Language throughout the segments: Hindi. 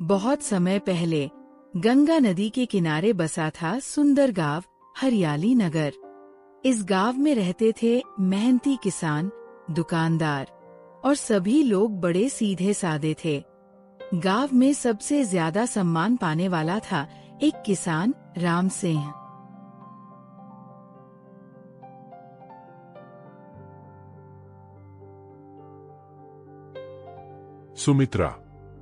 बहुत समय पहले गंगा नदी के किनारे बसा था सुंदर गांव हरियाली नगर। इस गांव में रहते थे मेहनती किसान, दुकानदार और सभी लोग बड़े सीधे साधे थे। गांव में सबसे ज्यादा सम्मान पाने वाला था एक किसान राम सिंह। सुमित्रा,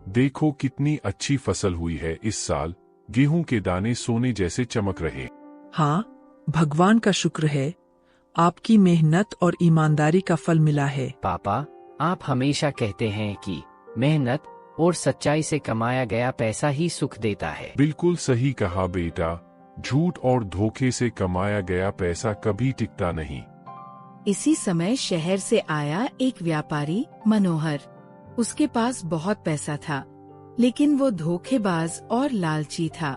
देखो कितनी अच्छी फसल हुई है इस साल। गेहूं के दाने सोने जैसे चमक रहे। हाँ, भगवान का शुक्र है। आपकी मेहनत और ईमानदारी का फल मिला है। पापा, आप हमेशा कहते हैं कि मेहनत और सच्चाई से कमाया गया पैसा ही सुख देता है। बिल्कुल सही कहा बेटा। झूठ और धोखे से कमाया गया पैसा कभी टिकता नहीं। इसी समय शहर से आया एक व्यापारी मनोहर। उसके पास बहुत पैसा था, लेकिन वो धोखेबाज और लालची था।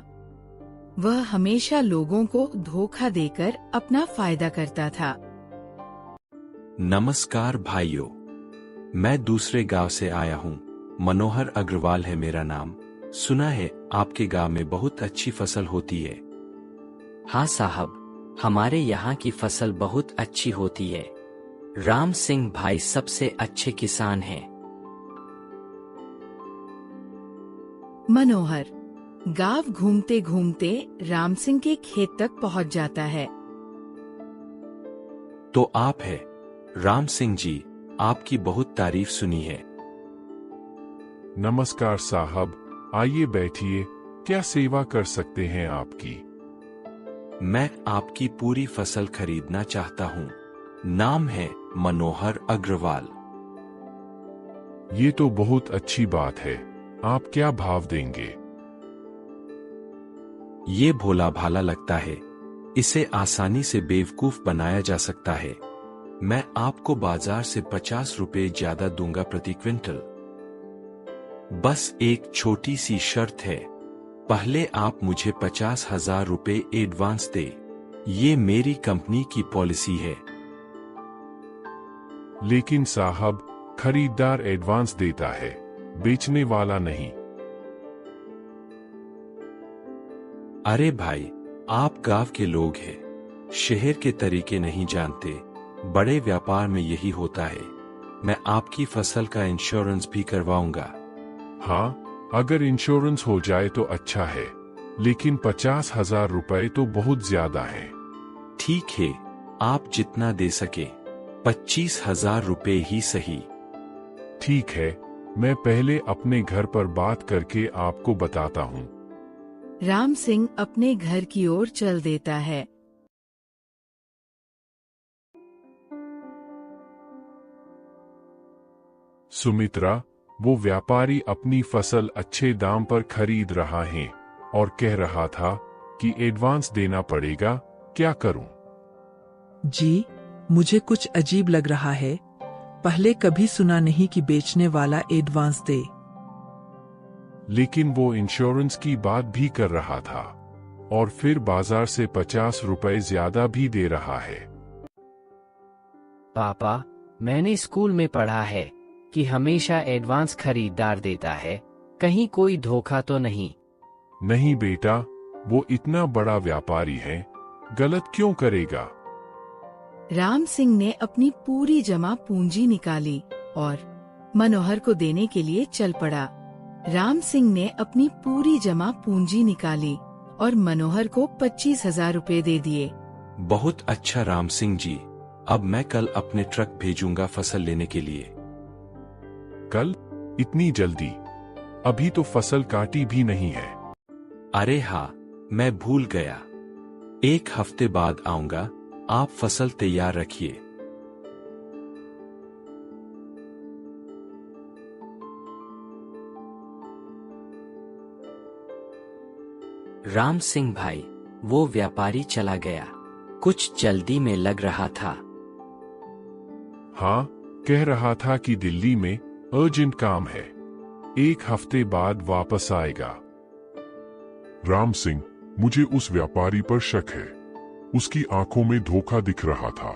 वह हमेशा लोगों को धोखा देकर अपना फायदा करता था। नमस्कार भाइयों, मैं दूसरे गांव से आया हूं। मनोहर अग्रवाल है मेरा नाम। सुना है आपके गांव में बहुत अच्छी फसल होती है। हाँ साहब, हमारे यहाँ की फसल बहुत अच्छी होती है। राम सिंह भाई सबसे अच्छे किसान हैं। मनोहर गांव घूमते घूमते राम सिंह के खेत तक पहुंच जाता है। तो आप है राम सिंह जी, आपकी बहुत तारीफ सुनी है। नमस्कार साहब, आइए बैठिए। क्या सेवा कर सकते हैं आपकी? मैं आपकी पूरी फसल खरीदना चाहता हूँ। नाम है मनोहर अग्रवाल। ये तो बहुत अच्छी बात है। आप क्या भाव देंगे? ये भोला भाला लगता है। इसे आसानी से बेवकूफ बनाया जा सकता है। मैं आपको बाजार से 50 रुपए ज्यादा दूंगा प्रति क्विंटल। बस एक छोटी सी शर्त है। पहले आप मुझे 50,000 रुपए एडवांस दे। ये मेरी कंपनी की पॉलिसी है। लेकिन साहब, खरीदार एडवांस देता है, बेचने वाला नहीं। अरे भाई, आप गांव के लोग हैं, शहर के तरीके नहीं जानते। बड़े व्यापार में यही होता है। मैं आपकी फसल का इंश्योरेंस भी करवाऊंगा। हाँ, अगर इंश्योरेंस हो जाए तो अच्छा है, लेकिन 50,000 रुपए तो बहुत ज्यादा है। ठीक है, आप जितना दे सके। 25,000 रुपए ही सही। ठीक है, मैं पहले अपने घर पर बात करके आपको बताता हूँ। राम सिंह अपने घर की ओर चल देता है। सुमित्रा, वो व्यापारी अपनी फसल अच्छे दाम पर खरीद रहा है और कह रहा था कि एडवांस देना पड़ेगा। क्या करूं? जी, मुझे कुछ अजीब लग रहा है। पहले कभी सुना नहीं कि बेचने वाला एडवांस दे। लेकिन वो इंश्योरेंस की बात भी कर रहा था और फिर बाजार से 50 रुपए ज्यादा भी दे रहा है। पापा, मैंने स्कूल में पढ़ा है कि हमेशा एडवांस खरीदार देता है। कहीं कोई धोखा तो नहीं? नहीं बेटा, वो इतना बड़ा व्यापारी है, गलत क्यों करेगा? राम सिंह ने अपनी पूरी जमा पूंजी निकाली और मनोहर को देने के लिए चल पड़ा। राम सिंह ने अपनी पूरी जमा पूंजी निकाली और मनोहर को 25,000 रुपए दे दिए। बहुत अच्छा राम सिंह जी, अब मैं कल अपने ट्रक भेजूंगा फसल लेने के लिए। कल? इतनी जल्दी? अभी तो फसल काटी भी नहीं है। अरे हाँ, मैं भूल गया। 1 हफ्ते बाद आऊंगा। आप फसल तैयार रखिए। राम सिंह भाई, वो व्यापारी चला गया। कुछ जल्दी में लग रहा था। हाँ, कह रहा था कि दिल्ली में अर्जेंट काम है, 1 हफ्ते बाद वापस आएगा। राम सिंह, मुझे उस व्यापारी पर शक है। उसकी आंखों में धोखा दिख रहा था।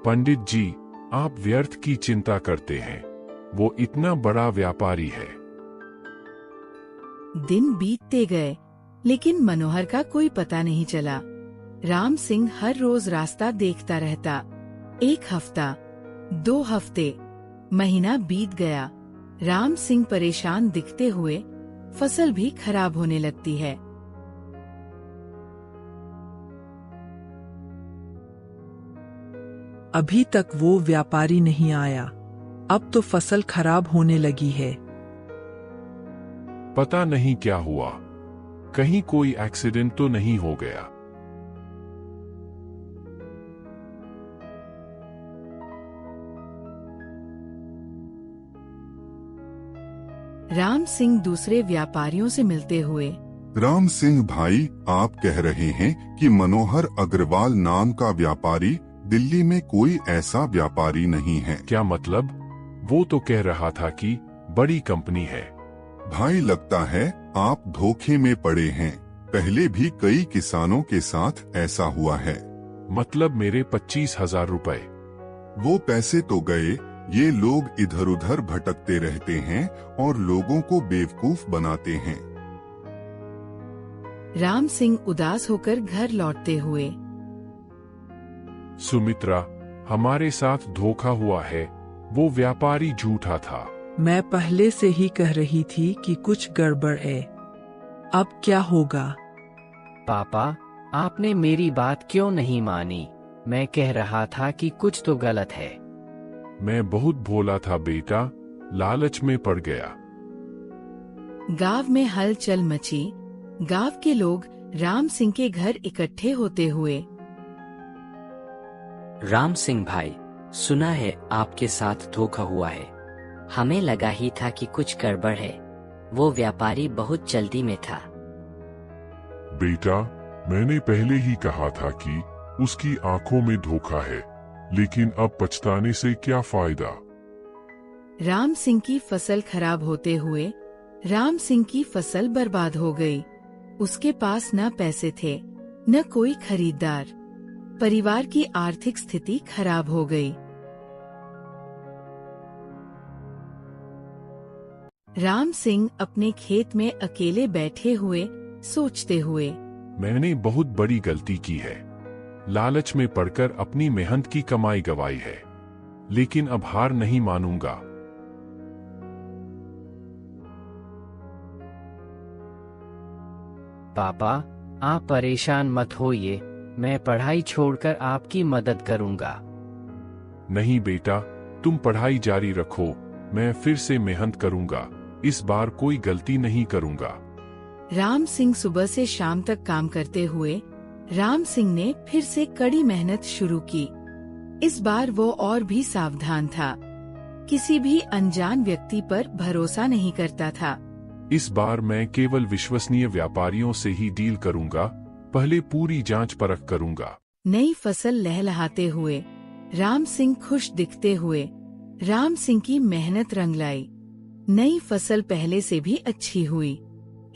पंडित जी, आप व्यर्थ की चिंता करते हैं। वो इतना बड़ा व्यापारी है। दिन बीतते गए, लेकिन मनोहर का कोई पता नहीं चला। राम सिंह हर रोज रास्ता देखता रहता। 1 हफ्ता, 2 हफ्ते, महीना बीत गया। राम सिंह परेशान दिखते हुए फसल भी खराब होने लगती है। अभी तक वो व्यापारी नहीं आया। अब तो फसल खराब होने लगी है। पता नहीं क्या हुआ, कहीं कोई एक्सीडेंट तो नहीं हो गया। राम सिंह दूसरे व्यापारियों से मिलते हुए, राम सिंह भाई, आप कह रहे हैं कि मनोहर अग्रवाल नाम का व्यापारी दिल्ली में कोई ऐसा व्यापारी नहीं है। क्या मतलब? वो तो कह रहा था कि बड़ी कंपनी है। भाई, लगता है आप धोखे में पड़े हैं। पहले भी कई किसानों के साथ ऐसा हुआ है। मतलब मेरे 25,000 रुपए? वो पैसे तो गए, ये लोग इधर उधर भटकते रहते हैं और लोगों को बेवकूफ बनाते हैं। राम सिंह उदास होकर घर लौटते हुए, सुमित्रा, हमारे साथ धोखा हुआ है। वो व्यापारी झूठा था। मैं पहले से ही कह रही थी कि कुछ गड़बड़ है। अब क्या होगा? पापा, आपने मेरी बात क्यों नहीं मानी? मैं कह रहा था कि कुछ तो गलत है। मैं बहुत भोला था बेटा, लालच में पड़ गया। गांव में हलचल मची। गांव के लोग राम सिंह के घर इकट्ठे होते हुए, राम सिंह भाई, सुना है आपके साथ धोखा हुआ है। हमें लगा ही था कि कुछ गड़बड़ है। वो व्यापारी बहुत जल्दी में था। बेटा, मैंने पहले ही कहा था कि उसकी आंखों में धोखा है, लेकिन अब पछताने से क्या फायदा। राम सिंह की फसल खराब होते हुए राम सिंह की फसल बर्बाद हो गई। उसके पास न पैसे थे, न कोई खरीदार। परिवार की आर्थिक स्थिति खराब हो गई। राम सिंह अपने खेत में अकेले बैठे हुए सोचते हुए, मैंने बहुत बड़ी गलती की है। लालच में पड़कर अपनी मेहनत की कमाई गंवाई है, लेकिन अब हार नहीं मानूंगा। पापा, आप परेशान मत होइए। मैं पढ़ाई छोड़कर आपकी मदद करूंगा। नहीं बेटा, तुम पढ़ाई जारी रखो। मैं फिर से मेहनत करूंगा। इस बार कोई गलती नहीं करूंगा। राम सिंह सुबह से शाम तक काम करते हुए राम सिंह ने फिर से कड़ी मेहनत शुरू की। इस बार वो और भी सावधान था। किसी भी अनजान व्यक्ति पर भरोसा नहीं करता था। इस बार मैं केवल विश्वसनीय व्यापारियों से ही डील करूंगा। पहले पूरी जांच परख करूंगा। नई फसल लहलहाते हुए राम सिंह खुश दिखते हुए राम सिंह की मेहनत रंग लाई। नई फसल पहले से भी अच्छी हुई।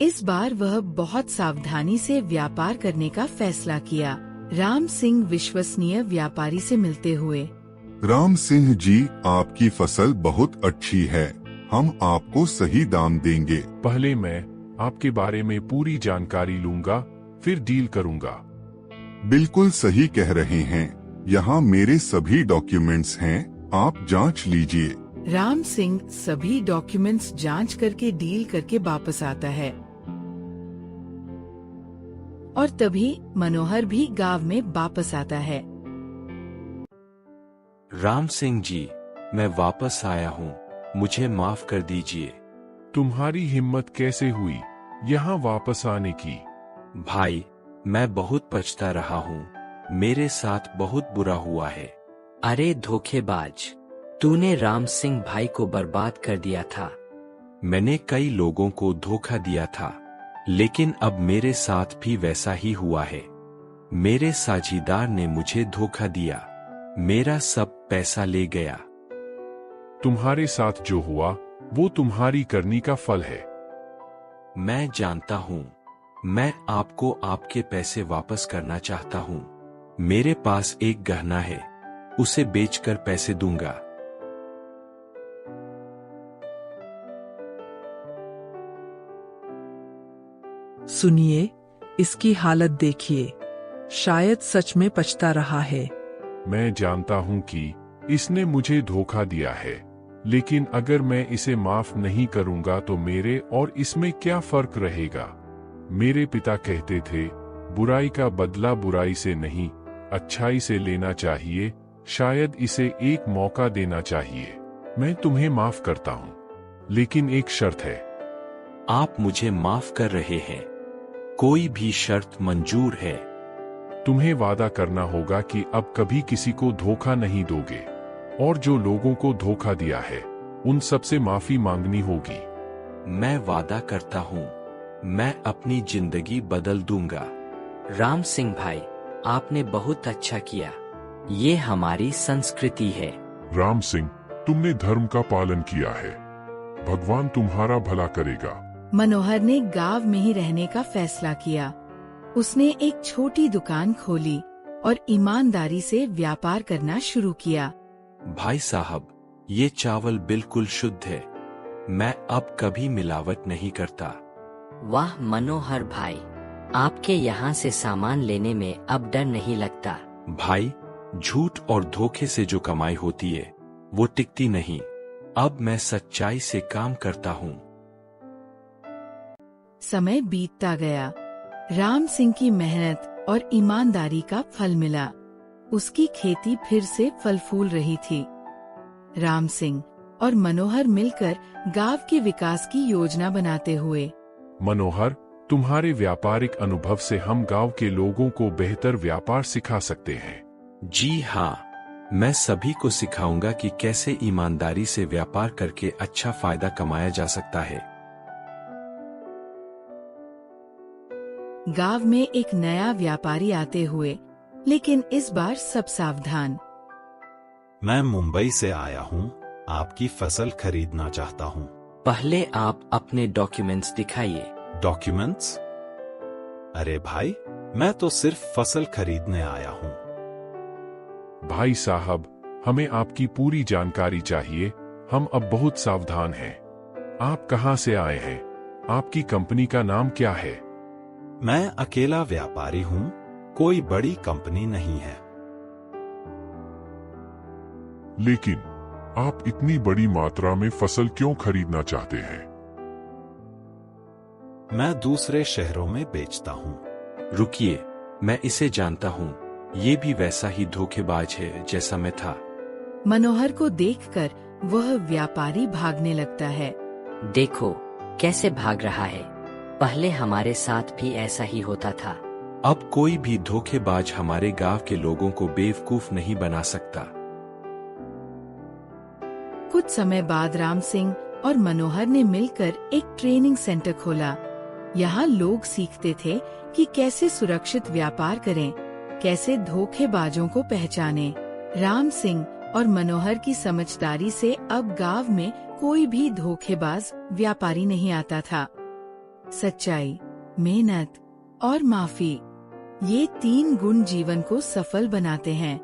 इस बार वह बहुत सावधानी से व्यापार करने का फैसला किया। राम सिंह विश्वसनीय व्यापारी से मिलते हुए, राम सिंह जी, आपकी फसल बहुत अच्छी है। हम आपको सही दाम देंगे। पहले मैं आपके बारे में पूरी जानकारी लूंगा, फिर डील करूंगा। बिल्कुल सही कह रहे हैं। यहाँ मेरे सभी डॉक्यूमेंट्स हैं, आप जांच लीजिए। राम सिंह सभी डॉक्यूमेंट्स जांच करके डील करके वापस आता है। और तभी मनोहर भी गांव में वापस आता है। राम सिंह जी, मैं वापस आया हूँ। मुझे माफ कर दीजिए। तुम्हारी हिम्मत कैसे हुई यहाँ वापस आने की? भाई, मैं बहुत पछता रहा हूँ। मेरे साथ बहुत बुरा हुआ है। अरे धोखेबाज, तूने राम सिंह भाई को बर्बाद कर दिया था। मैंने कई लोगों को धोखा दिया था, लेकिन अब मेरे साथ भी वैसा ही हुआ है। मेरे साझीदार ने मुझे धोखा दिया, मेरा सब पैसा ले गया। तुम्हारे साथ जो हुआ वो तुम्हारी करनी का फल है। मैं जानता हूँ। मैं आपको आपके पैसे वापस करना चाहता हूँ। मेरे पास एक गहना है, उसे बेचकर पैसे दूंगा। सुनिए, इसकी हालत देखिए। शायद सच में पछता रहा है। मैं जानता हूं कि इसने मुझे धोखा दिया है, लेकिन अगर मैं इसे माफ नहीं करूंगा तो मेरे और इसमें क्या फर्क रहेगा। मेरे पिता कहते थे, बुराई का बदला बुराई से नहीं, अच्छाई से लेना चाहिए। शायद इसे एक मौका देना चाहिए। मैं तुम्हें माफ करता हूं, लेकिन एक शर्त है। आप मुझे माफ कर रहे हैं। कोई भी शर्त मंजूर है। तुम्हें वादा करना होगा कि अब कभी किसी को धोखा नहीं दोगे, और जो लोगों को धोखा दिया है उन सबसे माफी मांगनी होगी। मैं वादा करता हूँ, मैं अपनी जिंदगी बदल दूंगा। राम सिंह भाई, आपने बहुत अच्छा किया। ये हमारी संस्कृति है। राम सिंह, तुमने धर्म का पालन किया है। भगवान तुम्हारा भला करेगा। मनोहर ने गांव में ही रहने का फैसला किया। उसने एक छोटी दुकान खोली और ईमानदारी से व्यापार करना शुरू किया। भाई साहब, ये चावल बिल्कुल शुद्ध है। मैं अब कभी मिलावट नहीं करता। वाह मनोहर भाई, आपके यहाँ से सामान लेने में अब डर नहीं लगता। भाई, झूठ और धोखे से जो कमाई होती है वो टिकती नहीं। अब मैं सच्चाई से काम करता हूँ। समय बीतता गया। राम सिंह की मेहनत और ईमानदारी का फल मिला। उसकी खेती फिर से फल फूल रही थी। राम सिंह और मनोहर मिलकर गांव के विकास की योजना बनाते हुए। मनोहर, तुम्हारे व्यापारिक अनुभव से हम गांव के लोगों को बेहतर व्यापार सिखा सकते हैं। जी हाँ, मैं सभी को सिखाऊंगा कि कैसे ईमानदारी से व्यापार करके अच्छा फायदा कमाया जा सकता है। गांव में एक नया व्यापारी आते हुए, लेकिन इस बार सब सावधान। मैं मुंबई से आया हूँ, आपकी फसल खरीदना चाहता हूँ। पहले आप अपने डॉक्यूमेंट्स दिखाइए। डॉक्यूमेंट्स? अरे भाई, मैं तो सिर्फ फसल खरीदने आया हूँ। भाई साहब, हमें आपकी पूरी जानकारी चाहिए। हम अब बहुत सावधान हैं। आप कहां से आए हैं? आपकी कंपनी का नाम क्या है? मैं अकेला व्यापारी हूँ, कोई बड़ी कंपनी नहीं है। लेकिन आप इतनी बड़ी मात्रा में फसल क्यों खरीदना चाहते हैं? मैं दूसरे शहरों में बेचता हूँ। रुकिए, मैं इसे जानता हूँ। ये भी वैसा ही धोखेबाज है जैसा मैं था। मनोहर को देखकर वह व्यापारी भागने लगता है। देखो कैसे भाग रहा है। पहले हमारे साथ भी ऐसा ही होता था। अब कोई भी धोखेबाज हमारे गांव के लोगों को बेवकूफ नहीं बना सकता। कुछ समय बाद राम सिंह और मनोहर ने मिलकर एक ट्रेनिंग सेंटर खोला। यहाँ लोग सीखते थे कि कैसे सुरक्षित व्यापार करें, कैसे धोखेबाजों को पहचानें। राम सिंह और मनोहर की समझदारी से अब गांव में कोई भी धोखेबाज व्यापारी नहीं आता था। सच्चाई, मेहनत और माफी, ये 3 गुण जीवन को सफल बनाते हैं।